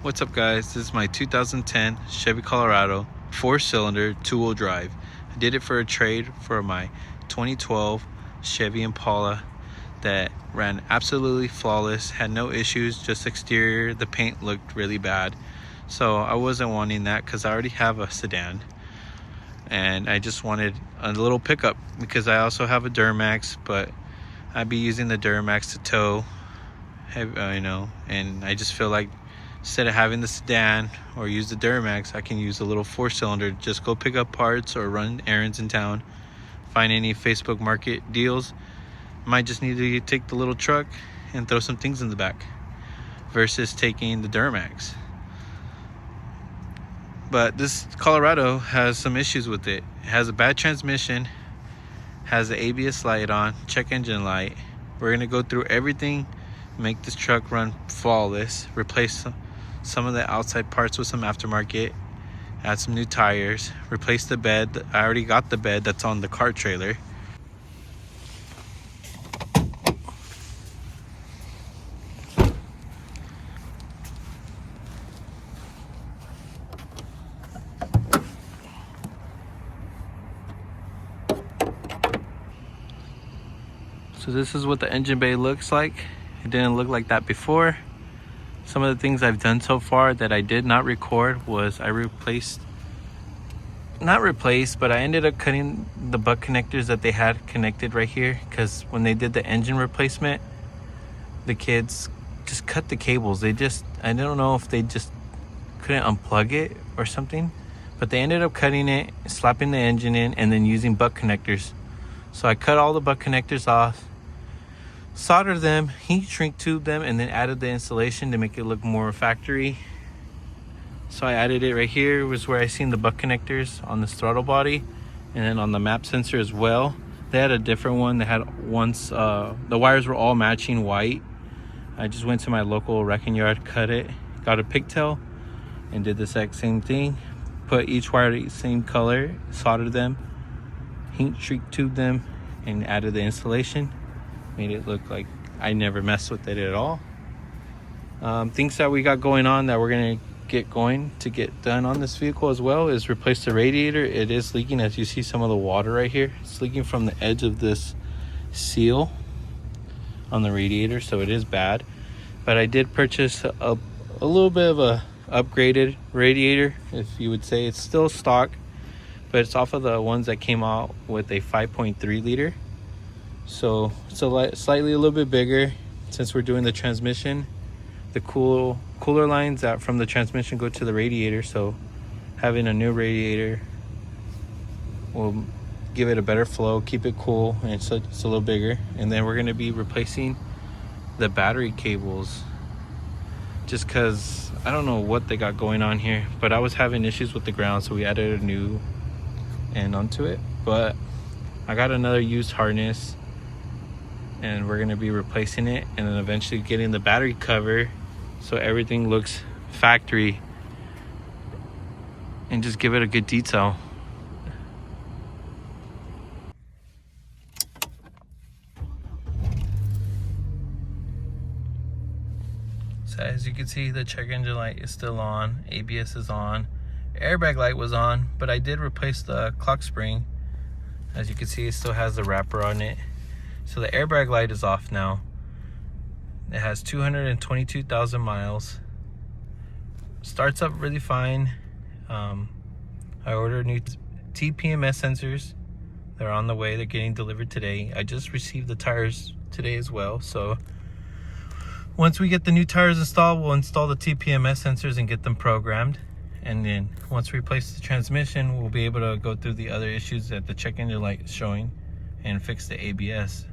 What's up, guys? This is my 2010 Chevy Colorado 4-cylinder 2-wheel drive. I did it for a trade for my 2012 Chevy Impala that ran absolutely flawless, had no issues, just exterior. The paint looked really bad, so I wasn't wanting that because I already have a sedan and I just wanted a little pickup because I also have a Duramax, but I'd be using the Duramax to tow, and I just feel like instead of having the sedan or use the Duramax, I can use a little 4-cylinder, just go pick up parts or run errands in town, find any Facebook market deals. Might just need to take the little truck and throw some things in the back versus taking the Duramax. But this Colorado has some issues with it. It has a bad transmission, has the ABS light on, check engine light. We're gonna go through everything, make this truck run flawless, replace some of the outside parts with some aftermarket, add some new tires, replace the bed. I already got the bed that's on the car trailer. So this is what the engine bay looks like. It didn't look like that before. Some of the things I've done so far that I did not record was I but I ended up cutting the butt connectors that they had connected right here, because when they did the engine replacement, the kids just cut the cables. I don't know if they just couldn't unplug it or something, but they ended up cutting it, slapping the engine in, and then using butt connectors. So I cut all the butt connectors off, soldered them, heat shrink tube them, and then added the insulation to make it look more factory. So I added it right here, was where I seen the butt connectors on this throttle body, and then on the map sensor as well. They had a different one. They had once the wires were all matching white. I just went to my local wrecking yard, cut it, got a pigtail, and did the exact same thing. Put each wire the same color, soldered them, heat shrink tube them, and added the insulation. Made it look like I never messed with it at all. Things that we got going on that we're gonna get done on this vehicle as well is replace the radiator. It is leaking, as you see some of the water right here. It's leaking from the edge of this seal on the radiator, so it is bad. But I did purchase a little bit of a upgraded radiator, if you would say. It's still stock, but it's off of the ones that came out with a 5.3 liter. So it's slightly a little bit bigger. Since we're doing the transmission, the cooler lines that from the transmission go to the radiator, so having a new radiator will give it a better flow, keep it cool, and it's a little bigger. And then we're going to be replacing the battery cables, just because I don't know what they got going on here, but I was having issues with the ground, so we added a new end onto it. But I got another used harness, and we're going to be replacing it, and then eventually getting the battery cover so everything looks factory and just give it a good detail. So as you can see, the check engine light is still on, ABS is on, airbag light was on, but I did replace the clock spring. As you can see, it still has the wrapper on it. So the airbag light is off now. It has 222,000 miles. Starts up really fine. I ordered new TPMS sensors. They're on the way. They're getting delivered today. I just received the tires today as well. So once we get the new tires installed, we'll install the TPMS sensors and get them programmed. And then once we replace the transmission, we'll be able to go through the other issues that the check engine light is showing and fix the ABS.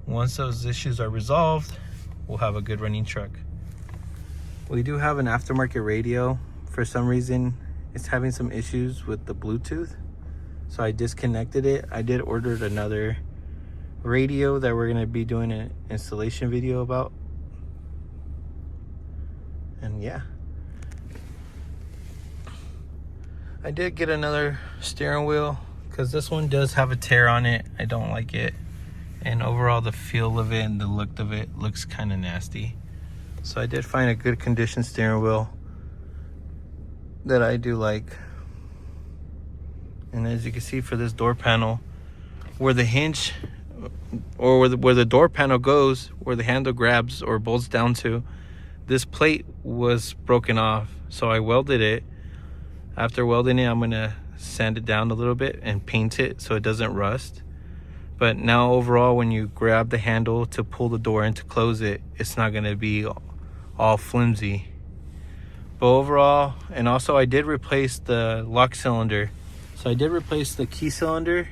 Once those issues are resolved, we'll have a good running truck. We do have an aftermarket radio. For some reason, it's having some issues with the Bluetooth, so I disconnected it. I did order another radio that we're gonna be doing an installation video about. And yeah, I did get another steering wheel because this one does have a tear on it. I don't like it. And overall, the feel of it and the look of it looks kind of nasty. So I did find a good condition steering wheel. that I do like. And as you can see for this door panel, where the hinge or where the door panel goes, where the handle grabs or bolts down to, this plate was broken off. So I welded it. After welding it, I'm gonna sand it down a little bit and paint it so it doesn't rust. But now overall, when you grab the handle to pull the door in to close it, it's not gonna be all flimsy. But overall, and also I did replace the lock cylinder. So I did replace the key cylinder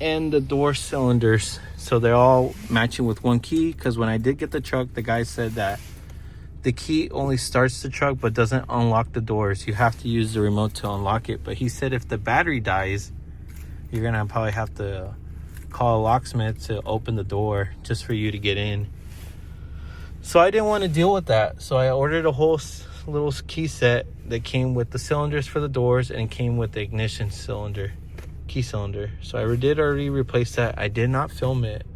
and the door cylinders, so they're all matching with one key. Because when I did get the truck, the guy said that the key only starts the truck but doesn't unlock the doors. You have to use the remote to unlock it. But he said if the battery dies, you're gonna probably have to call a locksmith to open the door just for you to get in. So I didn't want to deal with that, so I ordered a whole little key set that came with the cylinders for the doors and came with the ignition cylinder, key cylinder. So I did already replace that. I did not film it,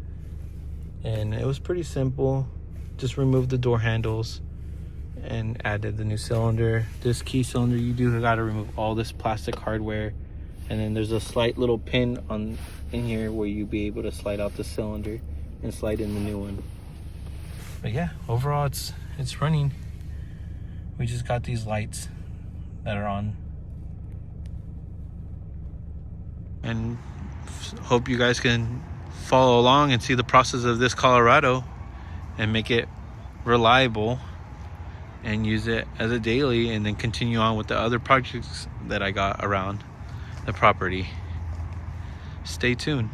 and it was pretty simple. Just removed the door handles and added the new cylinder. This key cylinder, you do got to remove all this plastic hardware, and then there's a slight little pin in here where you'll be able to slide out the cylinder and slide in the new one. But yeah, overall it's running. We just got these lights that are on. And hope you guys can follow along and see the process of this Colorado and make it reliable and use it as a daily, and then continue on with the other projects that I got around the property. Stay tuned.